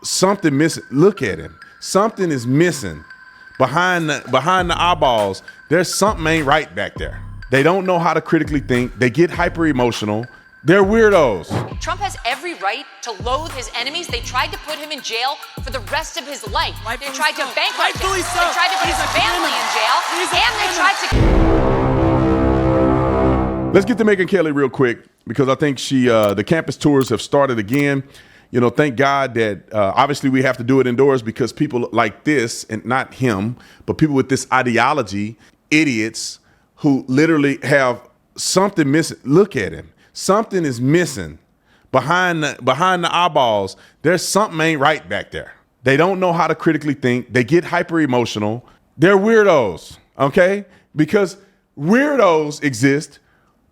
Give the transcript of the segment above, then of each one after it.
something missing. Look at him. Something is missing behind the eyeballs. There's something ain't right back there. They don't know how to critically think. They get hyper emotional. They're weirdos. Trump has every right to loathe his enemies. They tried to put him in jail for the rest of his life. They tried to bankrupt him. They tried to put his family in jail. And they tried to... Let's get to Megyn Kelly real quick, because I think the campus tours have started again. You know, thank God that obviously we have to do it indoors because people like this, and not him, but people with this ideology, idiots who literally have something missing. Look at him. Something is missing behind the eyeballs. There's something ain't right back there. They don't know how to critically think. They get hyper emotional. They're weirdos, okay? Because weirdos exist.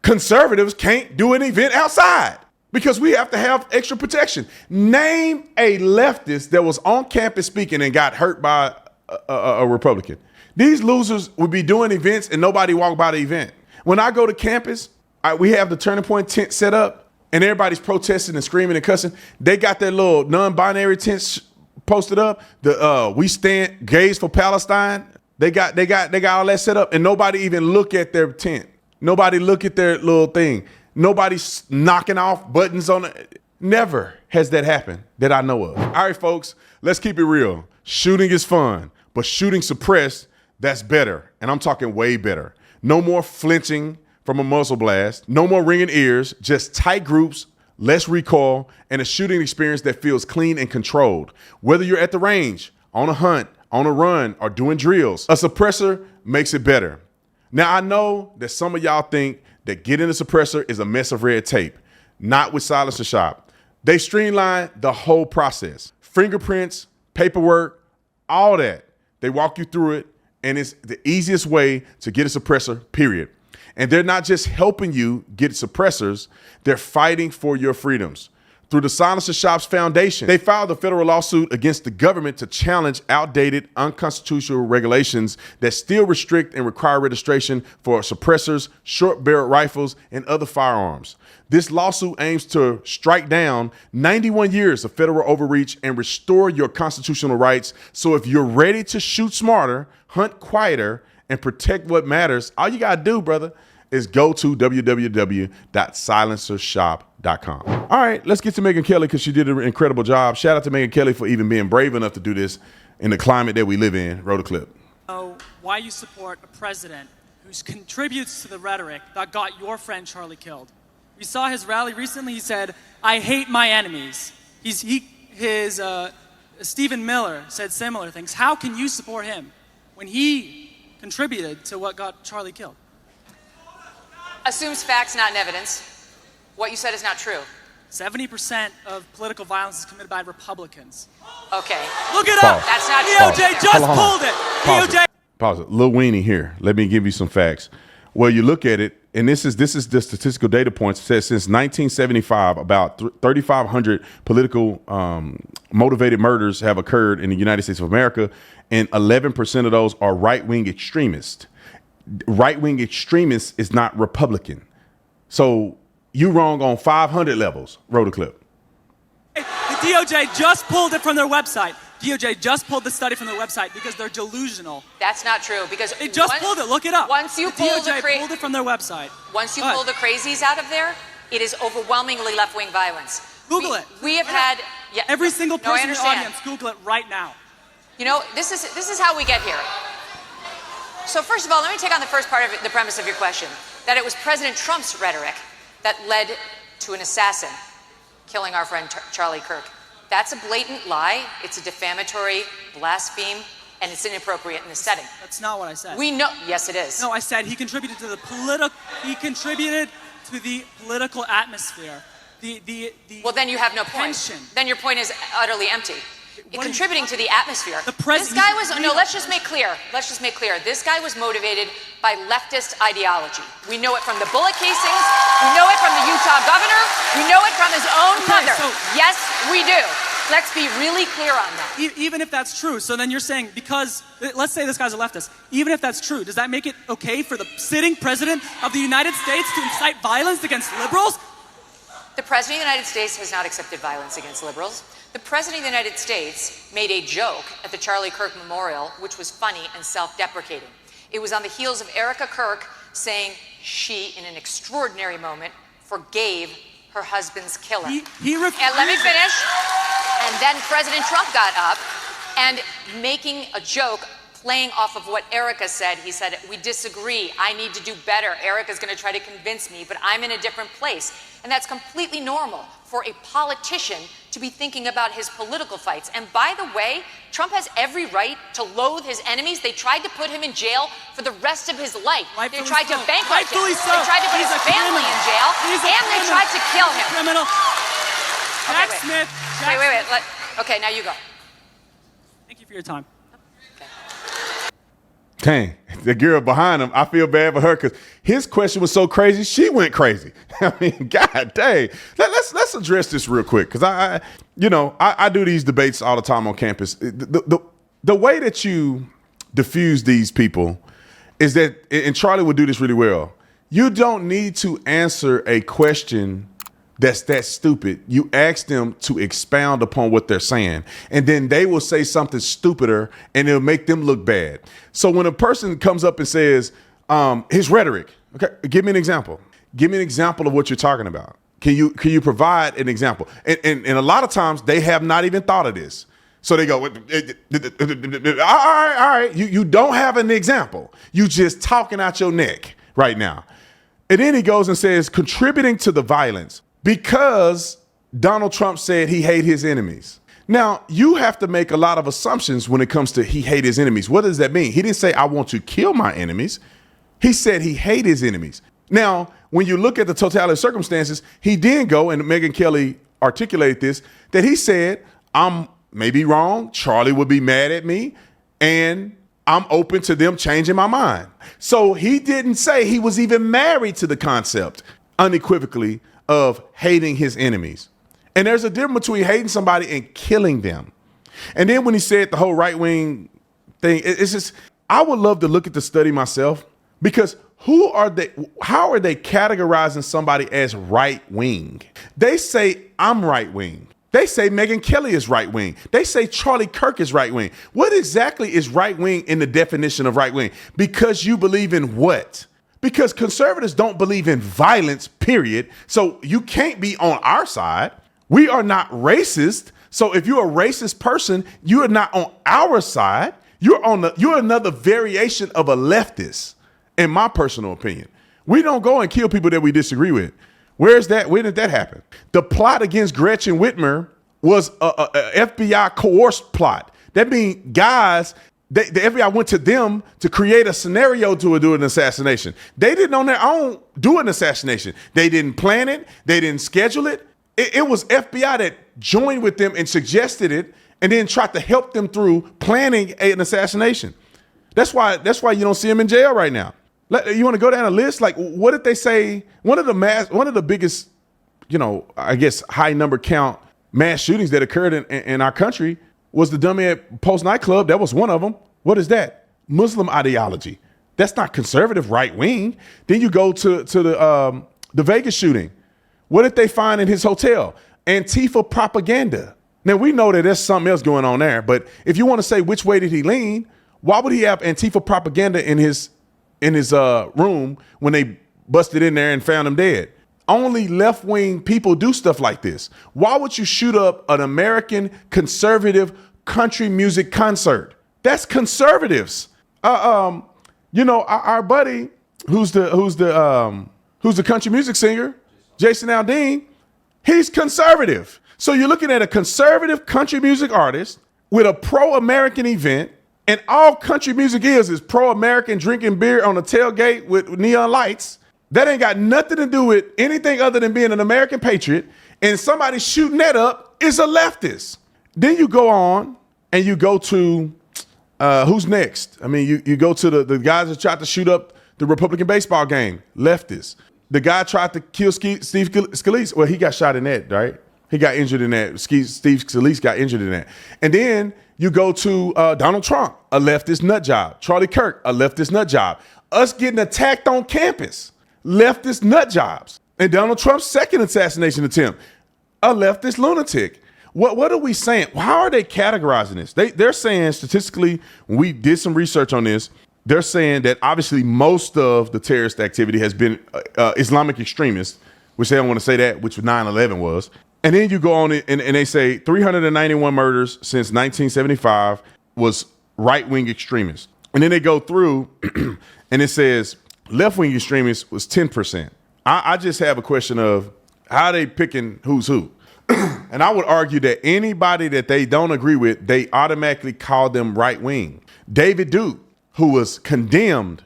Conservatives can't do an event outside because we have to have extra protection. Name a leftist that was on campus speaking and got hurt by a Republican. These losers would be doing events and nobody walked by the event. When I go to campus, we have the Turning Point tent set up and everybody's protesting and screaming and cussing. They got their little non-binary tents posted up. The We Stand Gays for Palestine. They got all that set up and nobody even look at their tent. Nobody look at their little thing. Nobody's knocking off buttons on it. Never has that happened that I know of. All right, folks, let's keep it real. Shooting is fun, but shooting suppressed, that's better. And I'm talking way better. No more flinching from a muzzle blast. No more ringing ears, just tight groups, less recoil, and a shooting experience that feels clean and controlled. Whether you're at the range, on a hunt, on a run, or doing drills, a suppressor makes it better. Now, I know that some of y'all think that getting a suppressor is a mess of red tape. Not with Silencer Shop. They streamline the whole process. Fingerprints, paperwork, all that. They walk you through it, and it's the easiest way to get a suppressor, period. And they're not just helping you get suppressors, they're fighting for your freedoms. Through the Silencer Shop's foundation, they filed a federal lawsuit against the government to challenge outdated, unconstitutional regulations that still restrict and require registration for suppressors, short-barreled rifles, and other firearms. This lawsuit aims to strike down 91 years of federal overreach and restore your constitutional rights. So if you're ready to shoot smarter, hunt quieter, and protect what matters, all you gotta do, brother, is go to www.silencershop.com. All right, let's get to Megyn Kelly because she did an incredible job. Shout out to Megyn Kelly for even being brave enough to do this in the climate that we live in. Roll the clip. Why you support a president who contributes to the rhetoric that got your friend Charlie killed. We saw his rally recently. He said, "I hate my enemies." Stephen Miller said similar things. How can you support him when he contributed to what got Charlie killed? Assumes facts, not evidence. What you said is not true. 70% of political violence is committed by Republicans. Okay. Look it up. That's not true. DOJ just pulled it. DOJ. Pause it. Lil Weenie here. Let me give you some facts. Well, you look at it, and this is the statistical data points. It says since 1975, about 3,500 political motivated murders have occurred in the United States of America, and 11% of those are right-wing extremists. Right-wing extremists is not Republican. So you wrong on 500 levels. Roll the clip. The DOJ just pulled it from their website. DOJ just pulled the study from their website because they're delusional. That's not true because they just pulled it. Look it up. Once you pull pulled it from their website. Once you pull the crazies out of there, it is overwhelmingly left-wing violence. Google it. We have had every single person in the audience. Google it right now. You know, this is how we get here. So first of all, let me take on the first part of the premise of your question, that it was President Trump's rhetoric that led to an assassin killing our friend Charlie Kirk. That's a blatant lie. It's a defamatory blaspheme, and it's inappropriate in this setting. That's not what I said. We know. Yes, it is. No, I said he contributed to the political atmosphere. Well, then you have no point. Tension. Then your point is utterly empty. Contributing to the atmosphere. This guy was, no, let's just make clear. This guy was motivated by leftist ideology. We know it from the bullet casings. We know it from the Utah governor. We know it from his own mother. Yes, we do. Let's be really clear on that. Even if that's true, so then you're saying because, let's say this guy's a leftist, even if that's true, does that make it okay for the sitting president of the United States to incite violence against liberals? The President of the United States has not accepted violence against liberals. The President of the United States made a joke at the Charlie Kirk Memorial, which was funny and self-deprecating. It was on the heels of Erica Kirk saying she, in an extraordinary moment, forgave her husband's killer. He And let me finish. And then President Trump got up and making a joke playing off of what Erica said. He said, we disagree. I need to do better. Erica's going to try to convince me, but I'm in a different place. And that's completely normal for a politician to be thinking about his political fights. And by the way, Trump has every right to loathe his enemies. They tried to put him in jail for the rest of his life. They tried to bankrupt him. They tried to put his family in jail. And they tried to kill him. Criminal. Jack Okay, Smith. Wait. Okay, now you go. Thank you for your time. Dang, the girl behind him, I feel bad for her because his question was so crazy, she went crazy. I mean, God dang. Let's address this real quick because I do these debates all the time on campus. The way that you diffuse these people is that, and Charlie would do this really well, you don't need to answer a question that's that stupid. You ask them to expound upon what they're saying, and then they will say something stupider and it'll make them look bad. So when a person comes up and says his rhetoric, okay, give me an example. Give me an example of what you're talking about. Can you provide an example? And a lot of times they have not even thought of this. So they go, all right. You don't have an example. You just talking out your neck right now. And then he goes and says, contributing to the violence because Donald Trump said he hate his enemies. Now, you have to make a lot of assumptions when it comes to he hate his enemies. What does that mean? He didn't say, I want to kill my enemies. He said he hate his enemies. Now, when you look at the totality of circumstances, he did go, and Megyn Kelly articulated this, that he said, I'm maybe wrong, Charlie would be mad at me, and I'm open to them changing my mind. So he didn't say he was even married to the concept unequivocally of hating his enemies. And there's a difference between hating somebody and killing them. And then when he said the whole right-wing thing, it's just, I would love to look at the study myself, because how are they categorizing somebody as right-wing? They say I'm right-wing. They say Megyn Kelly is right-wing. They say Charlie Kirk is right-wing. What exactly is right-wing in the definition of right-wing? Because you believe in what? Because conservatives don't believe in violence, period. So you can't be on our side. We are not racist. So if you're a racist person, you are not on our side. You're another variation of a leftist, in my personal opinion. We don't go and kill people that we disagree with. Where did that happen? The plot against Gretchen Whitmer was a FBI coerced plot. That means guys, the FBI went to them to create a scenario to do an assassination. They didn't on their own do an assassination. They didn't plan it. They didn't schedule it. It was FBI that joined with them and suggested it and then tried to help them through planning an assassination. That's why you don't see them in jail right now. You want to go down a list? Like, what did they say? One of the biggest, I guess, high number count mass shootings that occurred in our country was the dummy at Post nightclub. That was one of them. What is that? Muslim ideology. That's not conservative right wing. Then you go to the Vegas shooting. What did they find in his hotel? Antifa propaganda. Now we know that there's something else going on there, but if you want to say which way did he lean, why would he have Antifa propaganda in his room when they busted in there and found him dead? Only left-wing people do stuff like this. Why would you shoot up an American conservative country music concert? That's conservatives. Our buddy who's the country music singer, Jason Aldean, he's conservative. So you're looking at a conservative country music artist with a pro-American event, and all country music is pro-American, drinking beer on a tailgate with neon lights. That ain't got nothing to do with anything other than being an American patriot. And somebody shooting that up is a leftist. Then you go on and you go to who's next? I mean, you go to the guys that tried to shoot up the Republican baseball game, leftist. The guy tried to kill Steve Scalise. Well, he got shot in that, right? He got injured in that. Steve Scalise got injured in that. And then you go to Donald Trump, a leftist nut job. Charlie Kirk, a leftist nut job. Us getting attacked on campus, leftist nut jobs. And Donald Trump's second assassination attempt, a leftist lunatic. What are we saying? How are they categorizing this? They're saying statistically, when we did some research on this, they're saying that obviously most of the terrorist activity has been Islamic extremists, which they don't want to say that, which 9/11 was. And then you go on and they say 391 murders since 1975 was right-wing extremists. And then they go through and it says left-wing extremists was 10%. I just have a question of how are they picking who's who? And I would argue that anybody that they don't agree with, they automatically call them right wing. David Duke, who was condemned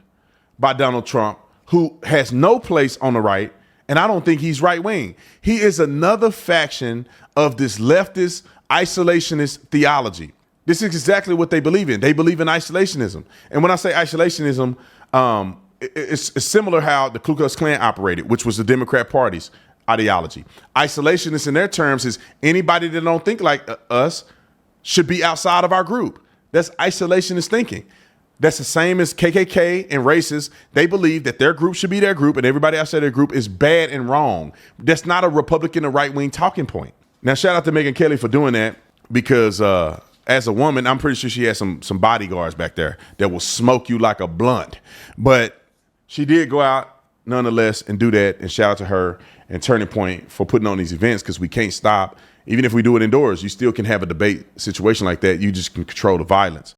by Donald Trump, who has no place on the right, and I don't think he's right wing. He is another faction of this leftist isolationist theology. This is exactly what they believe in. They believe in isolationism. And when I say isolationism, it's similar how the Ku Klux Klan operated, which was the Democrat Party's ideology. Isolationists in their terms is anybody that don't think like us should be outside of our group. That's isolationist thinking. That's the same as KKK and racists. They believe that their group should be their group and everybody outside their group is bad and wrong. That's not a Republican or right-wing talking point. Now, shout out to Megyn Kelly for doing that because as a woman, I'm pretty sure she has some bodyguards back there that will smoke you like a blunt. But she did go out nonetheless and do that, and shout out to her and Turning Point for putting on these events because we can't stop. Even if we do it indoors, you still can have a debate situation like that. You just can control the violence.